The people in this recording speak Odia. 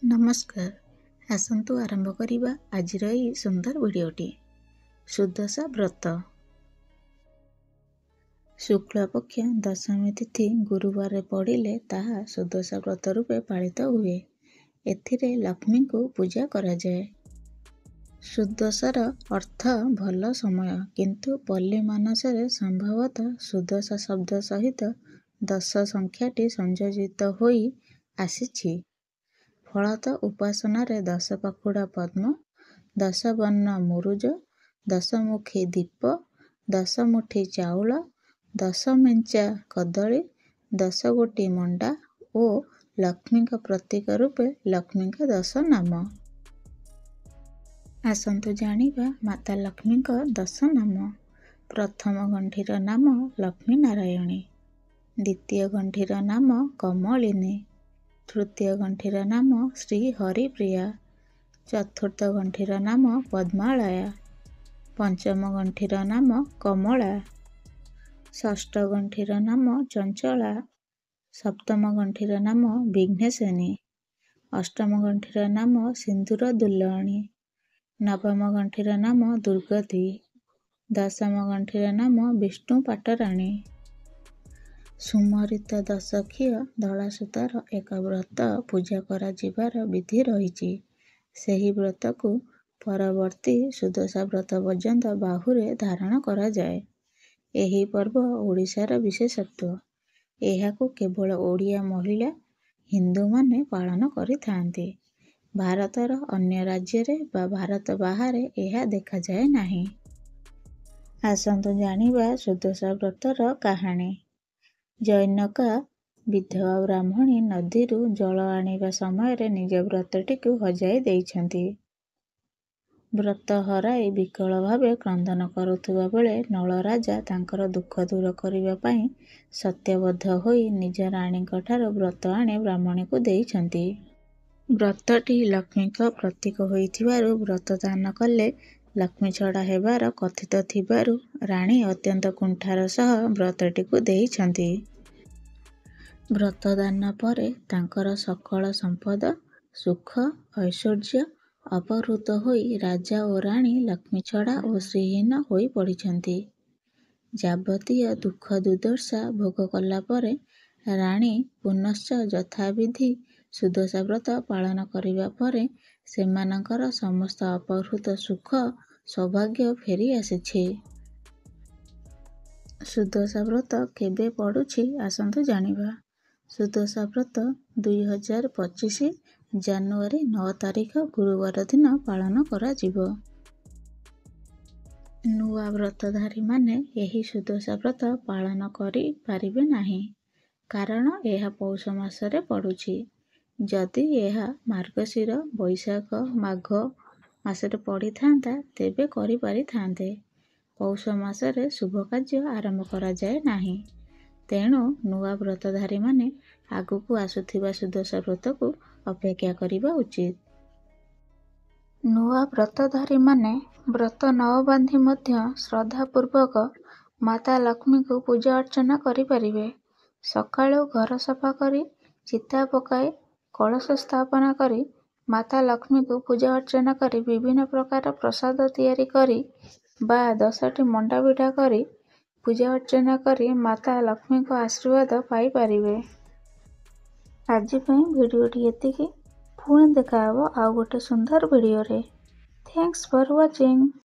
ନମସ୍କାର, ଆସନ୍ତୁ ଆରମ୍ଭ କରିବା ଆଜିର ଏହି ସୁନ୍ଦର ଭିଡ଼ିଓଟି। ସୁଦଶା ବ୍ରତ। ଶୁକ୍ଳପକ୍ଷ ଦଶମୀ ତିଥି ଗୁରୁବାରରେ ପଡ଼ିଲେ ତାହା ସୁଦଶା ବ୍ରତ ରୂପେ ପାଳିତ ହୁଏ। ଏଥିରେ ଲକ୍ଷ୍ମୀଙ୍କୁ ପୂଜା କରାଯାଏ। ସୁଦଶାର ଅର୍ଥ ଭଲ ସମୟ, କିନ୍ତୁ ପଲ୍ଲୀ ମାନସରେ ସମ୍ଭବତଃ ସୁଦଶା ଶବ୍ଦ ସହିତ ଦଶ ସଂଖ୍ୟାଟି ସଂଯୋଜିତ ହୋଇ ଆସିଛି। ଫଳତଃ ଉପାସନାରେ ଦଶପାଖୁଡ଼ା ପଦ୍ମ, ଦଶବର୍ଣ୍ଣ ମୁରୁଜ, ଦଶମୁଖୀ ଦୀପ, ଦଶମୁଠି ଚାଉଳ, ଦଶମେଞ୍ଚା କଦଳୀ, ଦଶଗୋଟି ମଣ୍ଡା ଓ ଲକ୍ଷ୍ମୀଙ୍କ ପ୍ରତୀକ ରୂପେ ଲକ୍ଷ୍ମୀଙ୍କ 10 ନାମ। ଆସନ୍ତୁ ଜାଣିବା ମାତା ଲକ୍ଷ୍ମୀଙ୍କ 10 ନାମ। ପ୍ରଥମ ଗଣ୍ଠିର ନାମ ଲକ୍ଷ୍ମୀ ନାରାୟଣୀ, ଦ୍ୱିତୀୟ ଗଣ୍ଠିର ନାମ କମଳିନୀ, ତୃତୀୟ ଗଣ୍ଠିର ନାମ ଶ୍ରୀ ହରିପ୍ରିୟା, ଚତୁର୍ଥ ଗଣ୍ଠିର ନାମ ପଦ୍ମାଳୟା, ପଞ୍ଚମ ଗଣ୍ଠିର ନାମ କମଳା, ଷଷ୍ଠ ଗଣ୍ଠିର ନାମ ଚଞ୍ଚଳା, ସପ୍ତମ ଗଣ୍ଠିର ନାମ ବିଘ୍ନେଶ୍ୱିନୀ, ଅଷ୍ଟମ ଗଣ୍ଠିର ନାମ ସିନ୍ଦୂର ଦୁଲଣୀ, ନବମ ଗଣ୍ଠିର ନାମ ଦୁର୍ଗତି, ଦଶମ ଗଣ୍ଠିର ନାମ ବିଷ୍ଣୁ ପାଟରାଣୀ। ସୁମରିତ ଦଶଖିଅ ଧଳା ସୂତାର ଏକ ବ୍ରତ ପୂଜା କରାଯିବାର ବିଧି ରହିଛି। ସେହି ବ୍ରତକୁ ପରବର୍ତ୍ତୀ ସୁଦଶା ବ୍ରତ ପର୍ଯ୍ୟନ୍ତ ବାହୁରେ ଧାରଣ କରାଯାଏ। ଏହି ପର୍ବ ଓଡ଼ିଶାର ବିଶେଷତ୍ୱ। ଏହାକୁ କେବଳ ଓଡ଼ିଆ ମହିଳା ହିନ୍ଦୁମାନେ ପାଳନ କରିଥାନ୍ତି। ଭାରତର ଅନ୍ୟ ରାଜ୍ୟରେ ବା ଭାରତ ବାହାରେ ଏହା ଦେଖାଯାଏ ନାହିଁ। ଆସନ୍ତୁ ଜାଣିବା ସୁଦଶା ବ୍ରତର କାହାଣୀ। ଜନୈକା ବିଧବା ବ୍ରାହ୍ମଣୀ ନଦୀରୁ ଜଳ ଆଣିବା ସମୟରେ ନିଜ ବ୍ରତଟିକୁ ହଜାଇ ଦେଇଛନ୍ତି। ବ୍ରତ ହରାଇ ବିକଳ ଭାବେ କ୍ରନ୍ଦନ କରୁଥିବା ବେଳେ ନଳ ରାଜା ତାଙ୍କର ଦୁଃଖ ଦୂର କରିବା ପାଇଁ ସତ୍ୟବଦ୍ଧ ହୋଇ ନିଜ ରାଣୀଙ୍କଠାରୁ ବ୍ରତ ଆଣି ବ୍ରାହ୍ମଣୀକୁ ଦେଇଛନ୍ତି। ବ୍ରତଟି ଲକ୍ଷ୍ମୀଙ୍କ ପ୍ରତୀକ ହୋଇଥିବାରୁ ବ୍ରତ ଦାନ କଲେ ଲକ୍ଷ୍ମୀ ଛଡ଼ା ହେବାର କଥିତ ଥିବାରୁ ରାଣୀ ଅତ୍ୟନ୍ତ କୁଣ୍ଠାର ସହ ବ୍ରତଟିକୁ ଦେଇଛନ୍ତି। ବ୍ରତ ଦାନ ପରେ ତାଙ୍କର ସକଳ ସମ୍ପଦ, ସୁଖ, ଐଶ୍ୱର୍ଯ୍ୟ ଅପହୃତ ହୋଇ ରାଜା ଓ ରାଣୀ ଲକ୍ଷ୍ମୀ ଛଡ଼ା ଓ ଶ୍ରୀହୀନ ହୋଇ ପଡ଼ିଛନ୍ତି। ଯାବତୀୟ ଦୁଃଖ ଦୁର୍ଦ୍ଦଶା ଭୋଗ କଲା ପରେ ରାଣୀ ପୁନଶ୍ଚ ଯଥାବିଧି ସୁଦଶା ବ୍ରତ ପାଳନ କରିବା ପରେ ସେମାନଙ୍କର ସମସ୍ତ ଅପହୃତ ସୁଖ ସୌଭାଗ୍ୟ ଫେରି ଆସିଛି। ସୁଦଶା ବ୍ରତ କେବେ ପଡ଼ୁଛି ଆସନ୍ତୁ ଜାଣିବା। ସୁଦଶା ବ୍ରତ 2025 ଜାନୁଆରୀ 9 ତାରିଖ ଗୁରୁବାର ଦିନ ପାଳନ କରାଯିବ। ନୂଆ ବ୍ରତଧାରୀମାନେ ଏହି ସୁଦଶା ବ୍ରତ ପାଳନ କରିପାରିବେ ନାହିଁ, କାରଣ ଏହା ପୌଷ ମାସରେ ପଡ଼ୁଛି। ଯଦି ଏହା ମାର୍ଗଶିର, ବୈଶାଖ, ମାଘ ମାସରେ ପଡ଼ିଥାନ୍ତା ତେବେ କରିପାରିଥାନ୍ତେ। ପୌଷ ମାସରେ ଶୁଭ କାର୍ଯ୍ୟ ଆରମ୍ଭ କରାଯାଏ ନାହିଁ। ତେଣୁ ନୂଆ ବ୍ରତଧାରୀମାନେ ଆଗକୁ ଆସୁଥିବା ସୁଦଶା ବ୍ରତକୁ ଅପେକ୍ଷା କରିବା ଉଚିତ। ନୂଆ ବ୍ରତଧାରୀମାନେ ବ୍ରତ ନ ବାନ୍ଧି ମଧ୍ୟ ଶ୍ରଦ୍ଧାପୂର୍ବକ ମାତା ଲକ୍ଷ୍ମୀଙ୍କୁ ପୂଜା ଅର୍ଚ୍ଚନା କରିପାରିବେ। ସକାଳୁ ଘର ସଫା କରି, ଚିତା ପକାଇ, କଳସ ସ୍ଥାପନ କରି ମାତା ଲକ୍ଷ୍ମୀଙ୍କୁ ପୂଜା ଅର୍ଚ୍ଚନା କରି ବିଭିନ୍ନ ପ୍ରକାର ପ୍ରସାଦ ତିଆରି କରି ବା 10ଟି ମଣ୍ଡା ପିଠା କରି ପୂଜା ଅର୍ଚ୍ଚନା କରି ମାତା ଲକ୍ଷ୍ମୀଙ୍କ ଆଶୀର୍ବାଦ ପାଇପାରିବେ। ଆଜି ପାଇଁ ଭିଡ଼ିଓଟି ଏତିକି। ପୁଣି ଦେଖାହେବ ଆଉ ଗୋଟେ ସୁନ୍ଦର ଭିଡ଼ିଓରେ। ଥ୍ୟାଙ୍କ୍ସ ଫର ୱାଚିଂ।